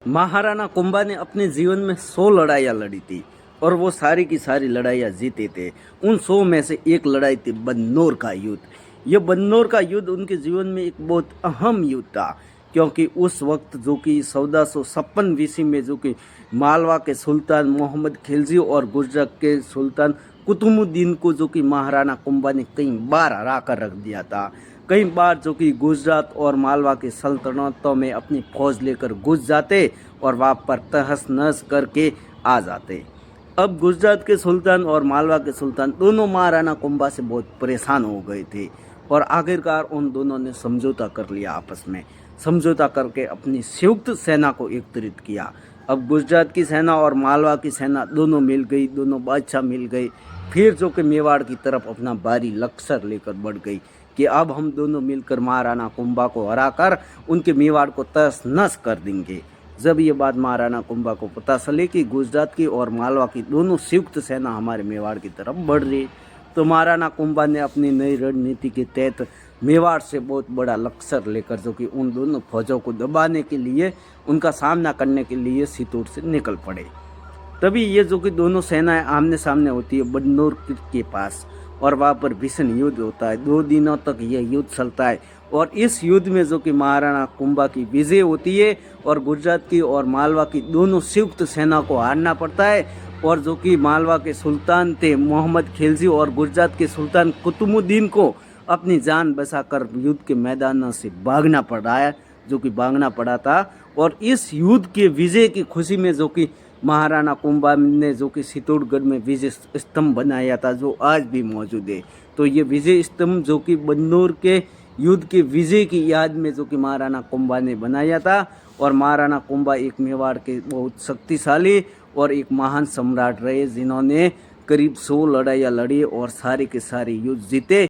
महाराणा कुंभा ने अपने जीवन में 100 लड़ाइयाँ लड़ी थी और वो सारी की सारी लड़ाइयाँ जीते थे। उन 100 में से एक लड़ाई थी बन्नौर का युद्ध। ये बन्नौर का युद्ध उनके जीवन में एक बहुत अहम युद्ध था, क्योंकि उस वक्त जो कि 1456 ईस्वी में जो कि मालवा के सुल्तान मोहम्मद खिलजी और गुजरात के सुल्तान कुतुबुद्दीन को जो कि महाराणा कुंभा ने कई बार हरा कर रख दिया था। कई बार जो कि गुजरात और मालवा की सल्तनतों में अपनी फौज लेकर घुस जाते और वहाँ पर तहस नहस करके आ जाते। अब गुजरात के सुल्तान और मालवा के सुल्तान दोनों महाराणा कुंभा से बहुत परेशान हो गए थे और आखिरकार उन दोनों ने समझौता कर लिया। आपस में समझौता करके अपनी संयुक्त सेना को एकत्रित किया। अब गुजरात की सेना और मालवा की सेना दोनों मिल गई, दोनों बादशाह मिल गए। फिर जो कि मेवाड़ की तरफ अपना भारी लश्कर लेकर बढ़ गई कि अब हम दोनों मिलकर महाराणा कुंभा को हराकर उनके मेवाड़ को तहस नहस कर देंगे। जब ये बात महाराणा कुंभा को पता चले कि गुजरात की और मालवा की दोनों संयुक्त सेना हमारे मेवाड़ की तरफ बढ़ रही, तो महाराणा कुंभा ने अपनी नई रणनीति के तहत मेवाड़ से बहुत बड़ा लश्कर लेकर जो कि उन दोनों फौजों को दबाने के लिए, उनका सामना करने के लिए चित्तौड़ से निकल पड़े। तभी ये जो कि दोनों सेनाएं आमने सामने होती है बन्नौर के पास, और वहाँ पर भीषण युद्ध होता है। 2 दिनों तक यह युद्ध चलता है और इस युद्ध में जो कि महाराणा कुंभा की विजय होती है और गुजरात की और मालवा की दोनों संयुक्त सेना को हारना पड़ता है। और जो कि मालवा के सुल्तान थे मोहम्मद खिलजी और गुजरात के सुल्तान कुतुबुद्दीन को अपनी जान बचाकर युद्ध के मैदान से भागना पड़ा है, जो कि भागना पड़ा था। और इस युद्ध के विजय की खुशी में जो कि महाराणा कुंभा ने जो कि चित्तौड़गढ़ में विजय स्तंभ बनाया था, जो आज भी मौजूद है। तो ये विजय स्तंभ जो कि बन्नौर के युद्ध के विजय की याद में जो कि महाराणा कुंभा ने बनाया था। और महाराणा कुंभा एक मेवाड़ के बहुत शक्तिशाली और एक महान सम्राट रहे, जिन्होंने करीब 100 लड़ाइयाँ लड़ी और सारे के सारे युद्ध जीते।